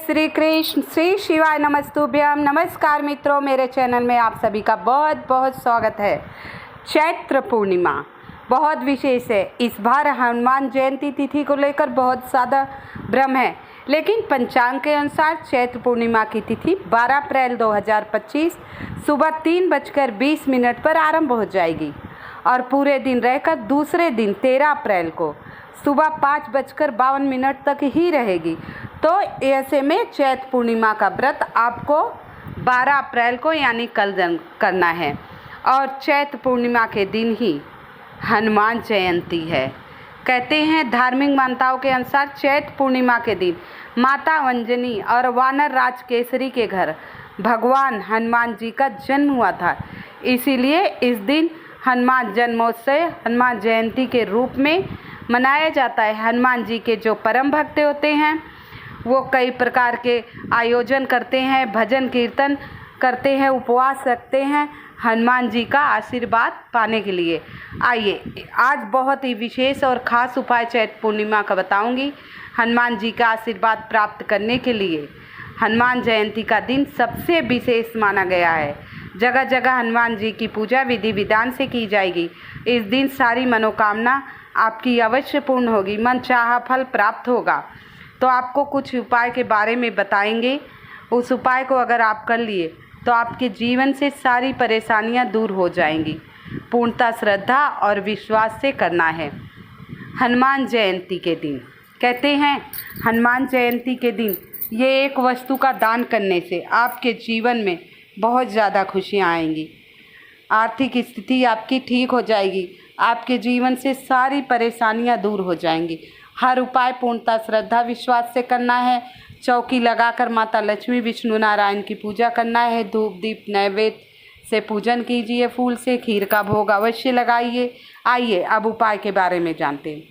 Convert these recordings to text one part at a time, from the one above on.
श्री कृष्ण, श्री शिवाय नमस्तुभ्यम। नमस्कार मित्रों, मेरे चैनल में आप सभी का बहुत बहुत स्वागत है। चैत्र पूर्णिमा बहुत विशेष है। इस बार हनुमान जयंती तिथि को लेकर बहुत ज़्यादा भ्रम है, लेकिन पंचांग के अनुसार चैत्र पूर्णिमा की तिथि 12 अप्रैल 2025 सुबह 3:20 पर आरंभ हो जाएगी और पूरे दिन रहकर दूसरे दिन 13 अप्रैल को सुबह 5:52 तक ही रहेगी। तो ऐसे में चैत्र पूर्णिमा का व्रत आपको 12 अप्रैल को यानी कल करना है और चैत्र पूर्णिमा के दिन ही हनुमान जयंती है। कहते हैं धार्मिक मान्यताओं के अनुसार चैत्र पूर्णिमा के दिन माता अंजनी और वानर राज केसरी के घर भगवान हनुमान जी का जन्म हुआ था। इसीलिए इस दिन हनुमान जन्मोत्सव हनुमान जयंती के रूप में मनाया जाता है। हनुमान जी के जो परम भक्त होते हैं वो कई प्रकार के आयोजन करते हैं, भजन कीर्तन करते हैं, उपवास रखते हैं हनुमान जी का आशीर्वाद पाने के लिए। आइए आज बहुत ही विशेष और ख़ास उपाय चैत्र पूर्णिमा का बताऊंगी। हनुमान जी का आशीर्वाद प्राप्त करने के लिए हनुमान जयंती का दिन सबसे विशेष माना गया है। जगह जगह हनुमान जी की पूजा विधि विधान से की जाएगी। इस दिन सारी मनोकामना आपकी अवश्य पूर्ण होगी, मन चाहा फल प्राप्त होगा। तो आपको कुछ उपाय के बारे में बताएंगे। उस उपाय को अगर आप कर लिए तो आपके जीवन से सारी परेशानियां दूर हो जाएंगी। पूर्णता श्रद्धा और विश्वास से करना है। हनुमान जयंती के दिन कहते हैं हनुमान जयंती के दिन ये एक वस्तु का दान करने से आपके जीवन में बहुत ज़्यादा खुशियाँ आएंगी। आर्थिक स्थिति आपकी ठीक हो जाएगी। आपके जीवन से सारी परेशानियां दूर हो जाएंगी। हर उपाय पूर्णता श्रद्धा विश्वास से करना है। चौकी लगाकर माता लक्ष्मी विष्णु नारायण की पूजा करना है। धूप दीप नैवेद्य से पूजन कीजिए। फूल से खीर का भोग अवश्य लगाइए। आइए अब उपाय के बारे में जानते हैं।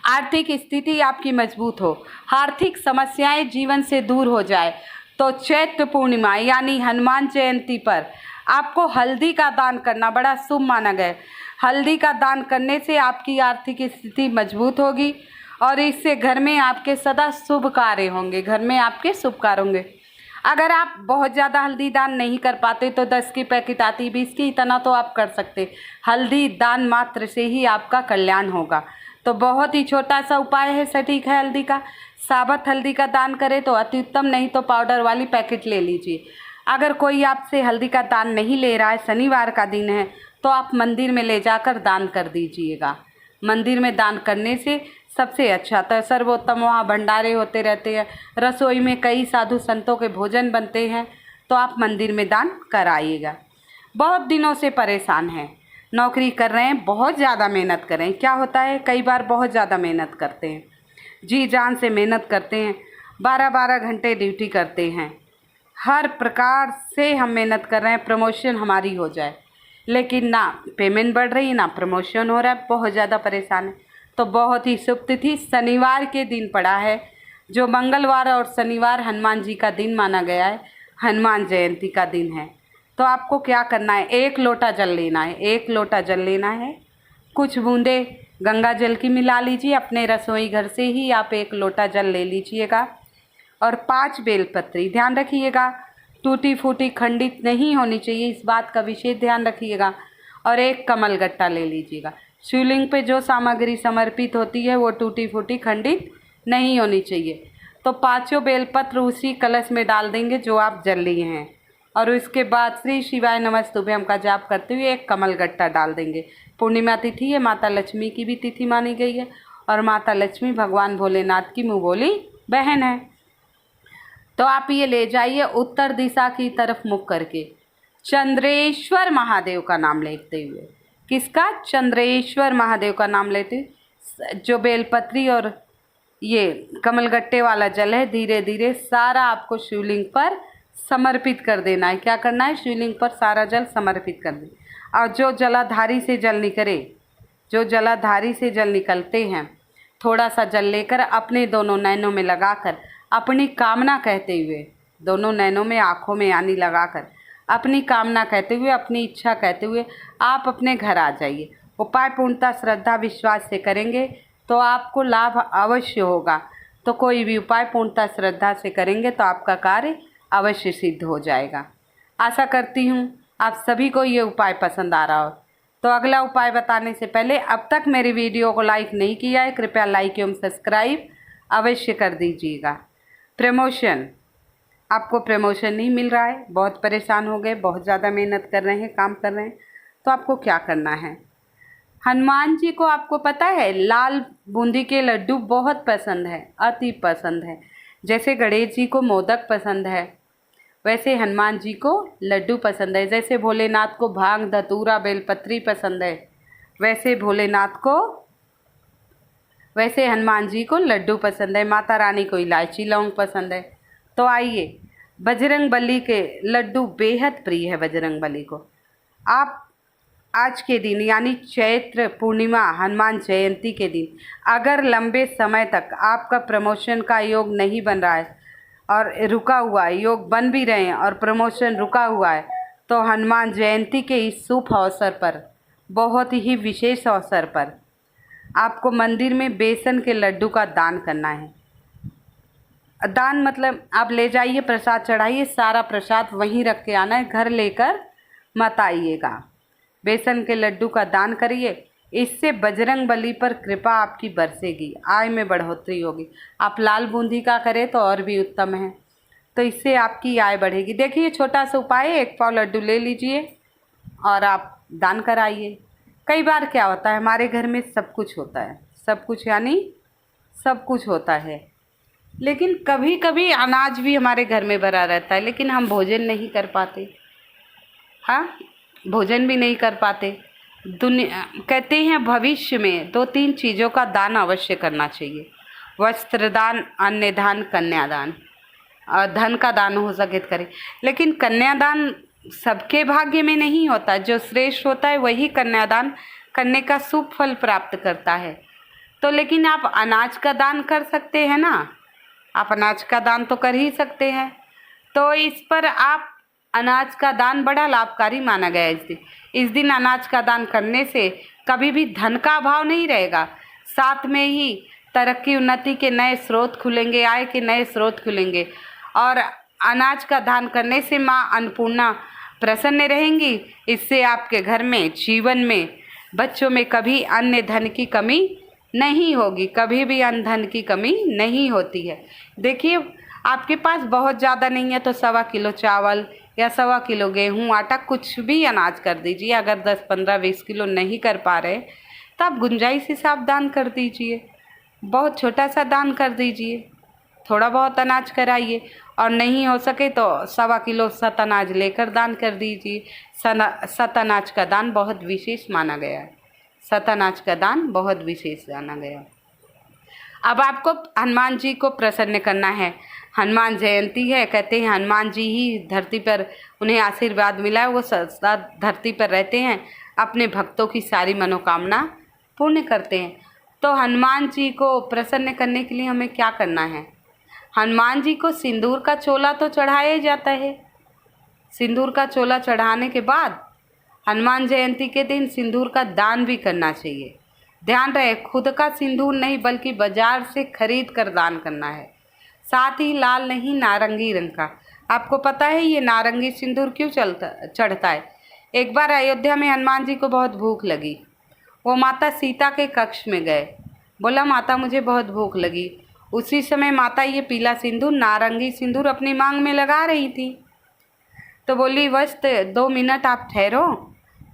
आर्थिक स्थिति आपकी मजबूत हो, आर्थिक समस्याएं जीवन से दूर हो जाए तो चैत्र पूर्णिमा यानी हनुमान जयंती पर आपको हल्दी का दान करना बड़ा शुभ माना गया। हल्दी का दान करने से आपकी आर्थिक स्थिति मजबूत होगी और इससे घर में आपके सदा शुभ कार्य होंगे। घर में आपके शुभ कार्य होंगे। अगर आप बहुत ज़्यादा हल्दी दान नहीं कर पाते तो 10 की पैकेट आती, 20 की, इतना तो आप कर सकते। हल्दी दान मात्र से ही आपका कल्याण होगा। तो बहुत ही छोटा सा उपाय है, सटीक है। हल्दी का साबुत हल्दी का दान करें तो अति उत्तम, नहीं तो पाउडर वाली पैकेट ले लीजिए। अगर कोई आपसे हल्दी का दान नहीं ले रहा है, शनिवार का दिन है, तो आप मंदिर में ले जाकर दान कर दीजिएगा। मंदिर में दान करने से सबसे अच्छा तो सर्वोत्तम, वहाँ भंडारे होते रहते हैं, रसोई में कई साधु संतों के भोजन बनते हैं, तो आप मंदिर में दान कराइएगा। बहुत दिनों से परेशान हैं, नौकरी कर रहे हैं, बहुत ज़्यादा मेहनत कर रहे हैं। क्या होता है कई बार बहुत ज़्यादा मेहनत करते हैं, जी जान से मेहनत करते हैं, 12-12 घंटे ड्यूटी करते हैं, हर प्रकार से हम मेहनत कर रहे हैं प्रमोशन हमारी हो जाए, लेकिन ना पेमेंट बढ़ रही ना प्रमोशन हो रहा है, बहुत ज़्यादा परेशान है। तो बहुत ही शुभ तिथि शनिवार के दिन पड़ा है, जो मंगलवार और शनिवार हनुमान जी का दिन माना गया है, हनुमान जयंती का दिन है। तो आपको क्या करना है, 1 लोटा जल लेना है। 1 लोटा जल लेना है, कुछ बूंदे गंगा जल की मिला लीजिए। अपने रसोई घर से ही आप 1 लोटा जल ले लीजिएगा और 5 बेलपत्री, ध्यान रखिएगा टूटी फूटी खंडित नहीं होनी चाहिए, इस बात का विशेष ध्यान रखिएगा। और 1 कमलगट्टा ले लीजिएगा। शिवलिंग पे जो सामग्री समर्पित होती है वो टूटी फूटी खंडित नहीं होनी चाहिए। तो 5 बेलपत्र उसी कलश में डाल देंगे जो आप जल लिए हैं और उसके बाद श्री शिवाय नमस्तुभ्यम का जाप करते हुए 1 कमलगट्टा डाल देंगे। पूर्णिमा तिथि है, माता लक्ष्मी की भी तिथि मानी गई है और माता लक्ष्मी भगवान भोलेनाथ की मुँह बोली बहन है। तो आप ये ले जाइए उत्तर दिशा की तरफ मुख करके, चंद्रेश्वर महादेव का नाम लेते हुए। किसका? चंद्रेश्वर महादेव का नाम लेते हुए जो बेलपत्री और ये कमलगट्टे वाला जल है धीरे धीरे सारा आपको शिवलिंग पर समर्पित कर देना है। क्या करना है? शिवलिंग पर सारा जल समर्पित कर देना। और जो जलाधारी से जल निकले, जो जलाधारी से जल निकलते हैं, थोड़ा सा जल लेकर अपने दोनों नैनों में लगाकर अपनी कामना कहते हुए, दोनों नैनों में आँखों में यानी लगाकर अपनी कामना कहते हुए, अपनी इच्छा कहते हुए आप अपने घर आ जाइए। उपाय पूर्णता श्रद्धा विश्वास से करेंगे तो आपको लाभ अवश्य होगा। तो कोई भी उपाय पूर्णतः श्रद्धा से करेंगे तो आपका कार्य अवश्य सिद्ध हो जाएगा। आशा करती हूँ आप सभी को ये उपाय पसंद आ रहा हो। तो अगला उपाय बताने से पहले अब तक मेरी वीडियो को लाइक नहीं किया है, कृपया लाइक एवं सब्सक्राइब अवश्य कर दीजिएगा। प्रमोशन, आपको प्रमोशन नहीं मिल रहा है, बहुत परेशान हो गए, बहुत ज़्यादा मेहनत कर रहे हैं, काम कर रहे हैं, तो आपको क्या करना है? हनुमान जी को आपको पता है लाल बूंदी के लड्डू बहुत पसंद है, अति पसंद है। जैसे गणेश जी को मोदक पसंद है, वैसे हनुमान जी को लड्डू पसंद है। जैसे भोलेनाथ को भांग धतूरा बेलपत्री पसंद है, वैसे हनुमान जी को लड्डू पसंद है। माता रानी को इलायची लौंग पसंद है। तो आइए, बजरंगबली के लड्डू बेहद प्रिय है बजरंगबली को। आप आज के दिन यानी चैत्र पूर्णिमा हनुमान जयंती के दिन अगर लंबे समय तक आपका प्रमोशन का योग नहीं बन रहा है और रुका हुआ है, योग बन भी रहे हैं और प्रमोशन रुका हुआ है, तो हनुमान जयंती के इस शुभ अवसर पर, बहुत ही विशेष अवसर पर, आपको मंदिर में बेसन के लड्डू का दान करना है। दान मतलब आप ले जाइए, प्रसाद चढ़ाइए, सारा प्रसाद वहीं रख के आना है, घर लेकर मत आइएगा। बेसन के लड्डू का दान करिए, इससे बजरंगबली पर कृपा आपकी बरसेगी, आय में बढ़ोतरी होगी। आप लाल बूंदी का करें तो और भी उत्तम है, तो इससे आपकी आय बढ़ेगी। देखिए छोटा सा उपाय है, 1 पाव लड्डू ले लीजिए और आप दान कराइए। कई बार क्या होता है, हमारे घर में सब कुछ होता है, सब कुछ यानी सब कुछ होता है, लेकिन कभी कभी अनाज भी हमारे घर में भरा रहता है, लेकिन हम भोजन नहीं कर पाते। हाँ, भोजन भी नहीं कर पाते। कहते हैं भविष्य में 2-3 चीज़ों का दान अवश्य करना चाहिए। वस्त्र दान, अन्न दान, कन्यादान। और धन का दान हो सके तो करें, लेकिन कन्यादान सबके भाग्य में नहीं होता। जो श्रेष्ठ होता है वही कन्यादान करने का शुभ फल प्राप्त करता है। तो लेकिन आप अनाज का दान कर सकते हैं ना, आप अनाज का दान तो कर ही सकते हैं। तो इस पर आप अनाज का दान बड़ा लाभकारी माना गया है। इस दिन अनाज का दान करने से कभी भी धन का अभाव नहीं रहेगा, साथ में ही तरक्की उन्नति के नए स्रोत खुलेंगे, आय के नए स्रोत खुलेंगे। और अनाज का दान करने से माँ अन्नपूर्णा प्रसन्न रहेंगी। इससे आपके घर में, जीवन में, बच्चों में कभी अन्य धन की कमी नहीं होगी, कभी भी अन्न धन की कमी नहीं होती है। देखिए आपके पास बहुत ज़्यादा नहीं है तो 1.25 किलो चावल या 1.25 किलो गेहूँ, आटा, कुछ भी अनाज कर दीजिए। अगर 10, 15, 20 किलो नहीं कर पा रहे तो आप गुंजाइश हिसाब दान कर दीजिए, बहुत छोटा सा दान कर दीजिए, थोड़ा बहुत अनाज कराइए। और नहीं हो सके तो 1.25 किलो सत अनाज लेकर दान कर दीजिए। सत अनाज का दान बहुत विशेष माना गया है, सत अनाज का दान बहुत विशेष माना गया है। अब आपको हनुमान जी को प्रसन्न करना है। हनुमान जयंती है, कहते हैं हनुमान जी ही धरती पर, उन्हें आशीर्वाद मिला है, वो सदा धरती पर रहते हैं, अपने भक्तों की सारी मनोकामना पूर्ण करते हैं। तो हनुमान जी को प्रसन्न करने के लिए हमें क्या करना है? हनुमान जी को सिंदूर का चोला तो चढ़ाया ही जाता है। सिंदूर का चोला चढ़ाने के बाद हनुमान जयंती के दिन सिंदूर का दान भी करना चाहिए। ध्यान रहे, खुद का सिंदूर नहीं बल्कि बाजार से खरीद कर दान करना है। साथ ही लाल नहीं, नारंगी रंग का। आपको पता है ये नारंगी सिंदूर क्यों चढ़ता है? एक बार अयोध्या में हनुमान जी को बहुत भूख लगी, वो माता सीता के कक्ष में गए, बोला माता मुझे बहुत भूख लगी। उसी समय माता ये पीला सिंदूर, नारंगी सिंदूर अपनी मांग में लगा रही थी। तो बोली वस्त 2 मिनट आप ठहरो,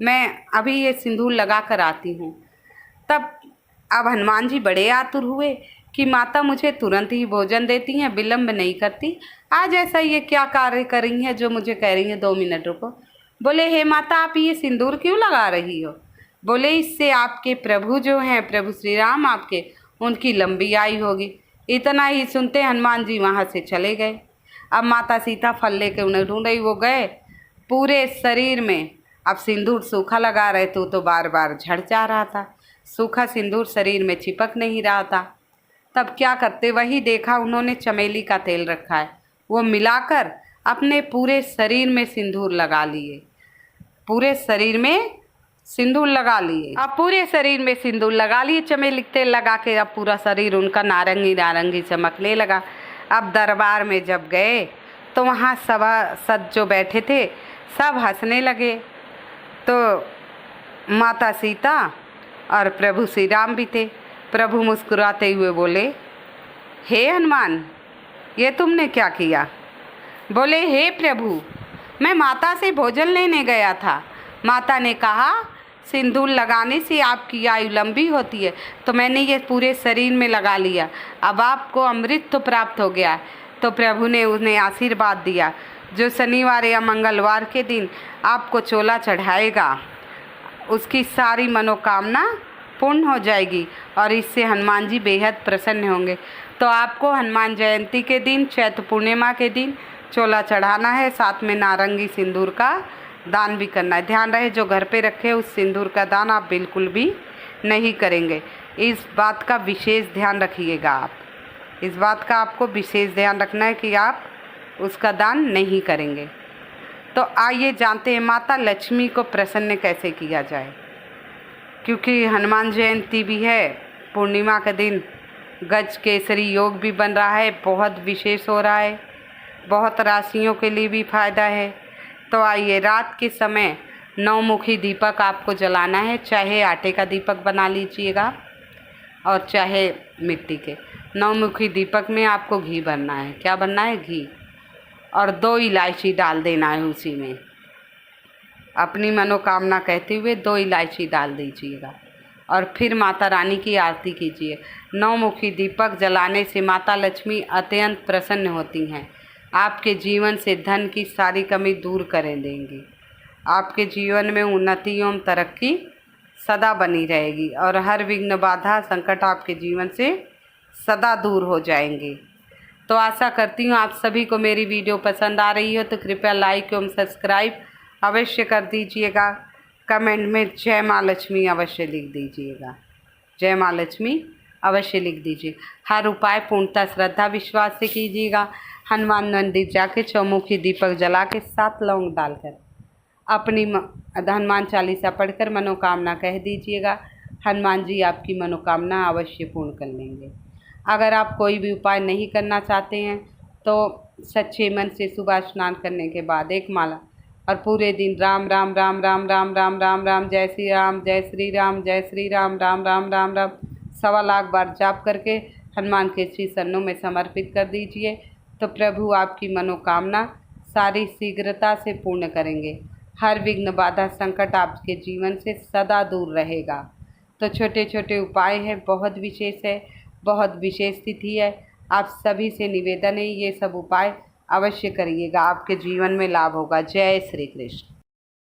मैं अभी ये सिंदूर लगा कर आती हूँ। तब अब हनुमान जी बड़े आतुर हुए कि माता मुझे तुरंत ही भोजन देती हैं, विलम्ब नहीं करती, आज ऐसा ये क्या कार्य कर रही हैं जो मुझे कह रही हैं 2 मिनट रुको। बोले हे माता आप ये सिंदूर क्यों लगा रही हो? बोले इससे आपके प्रभु जो हैं, प्रभु श्री राम आपके, उनकी लंबी आयु होगी। इतना ही सुनते हनुमान जी वहाँ से चले गए। अब माता सीता फल लेके उन्हें ढूंढ रही, वो गए, पूरे शरीर में अब सिंदूर सूखा लगा रहे तो बार बार झड़ जा रहा था, सूखा सिंदूर शरीर में चिपक नहीं रहा था। तब क्या करते, वही देखा उन्होंने चमेली का तेल रखा है, वो मिलाकर अपने पूरे शरीर में सिंदूर लगा लिए, पूरे शरीर में सिंदूर लगा लिए। अब पूरे शरीर में सिंदूर लगा लिए, चमेली तेल लगा के अब पूरा शरीर उनका नारंगी नारंगी चमकने लगा। अब दरबार में जब गए तो वहाँ सभासद जो बैठे थे सब हंसने लगे। तो माता सीता और प्रभु श्री राम भी थे। प्रभु मुस्कुराते हुए बोले, हे हनुमान, ये तुमने क्या किया? बोले, हे प्रभु, मैं माता से भोजन लेने गया था। माता ने कहा सिंदूर लगाने से आपकी आयु लंबी होती है, तो मैंने ये पूरे शरीर में लगा लिया। अब आपको अमृत तो प्राप्त हो गया। तो प्रभु ने उन्हें आशीर्वाद दिया, जो शनिवार या मंगलवार के दिन आपको चोला चढ़ाएगा उसकी सारी मनोकामना पूर्ण हो जाएगी और इससे हनुमान जी बेहद प्रसन्न होंगे। तो आपको हनुमान जयंती के दिन, चैत्र पूर्णिमा के दिन चोला चढ़ाना है, साथ में नारंगी सिंदूर का दान भी करना है। ध्यान रहे, जो घर पे रखे उस सिंदूर का दान आप बिल्कुल भी नहीं करेंगे। इस बात का विशेष ध्यान रखिएगा आप। इस बात का आपको विशेष ध्यान रखना है कि आप उसका दान नहीं करेंगे। तो आइए जानते हैं माता लक्ष्मी को प्रसन्न कैसे किया जाए। क्योंकि हनुमान जयंती भी है, पूर्णिमा के दिन गज केसरी योग भी बन रहा है, बहुत विशेष हो रहा है, बहुत राशियों के लिए भी फायदा है। तो आइए, रात के समय 9 मुखी दीपक आपको जलाना है। चाहे आटे का दीपक बना लीजिएगा और चाहे मिट्टी के। 9 मुखी दीपक में आपको घी भरना है। क्या भरना है? घी। और 2 इलायची डाल देना है उसी में। अपनी मनोकामना कहते हुए 2 इलायची डाल दीजिएगा और फिर माता रानी की आरती कीजिए। 9 मुखी दीपक जलाने से माता लक्ष्मी अत्यंत प्रसन्न होती हैं। आपके जीवन से धन की सारी कमी दूर कर देंगी। आपके जीवन में उन्नति एवं तरक्की सदा बनी रहेगी और हर विघ्न बाधा संकट आपके जीवन से सदा दूर हो जाएंगे। तो आशा करती हूँ आप सभी को मेरी वीडियो पसंद आ रही हो, तो कृपया लाइक एवं सब्सक्राइब अवश्य कर दीजिएगा। कमेंट में जय माँ लक्ष्मी अवश्य लिख दीजिएगा। जय माँ लक्ष्मी अवश्य लिख दीजिए। हर उपाय पूर्णतः श्रद्धा विश्वास से कीजिएगा। हनुमान मंदिर जाके चौमुखी दीपक जला के 7 लौंग डालकर अपनी हनुमान चालीसा पढ़कर मनोकामना कह दीजिएगा। हनुमान जी आपकी मनोकामना अवश्य पूर्ण कर लेंगे। अगर आप कोई भी उपाय नहीं करना चाहते हैं तो सच्चे मन से सुबह स्नान करने के बाद 1 माला और पूरे दिन राम राम राम राम राम राम राम राम जय श्री राम जय श्री राम जय श्री राम राम राम राम राम 1.25 लाख बार जाप करके हनुमान के श्री चरणों में समर्पित कर दीजिए। तो प्रभु आपकी मनोकामना सारी शीघ्रता से पूर्ण करेंगे। हर विघ्न बाधा संकट आपके जीवन से सदा दूर रहेगा। तो छोटे छोटे उपाय हैं, बहुत विशेष है, बहुत विशेष तिथि है। आप सभी से निवेदन है, ये सब उपाय अवश्य करिएगा, आपके जीवन में लाभ होगा। जय श्री कृष्ण।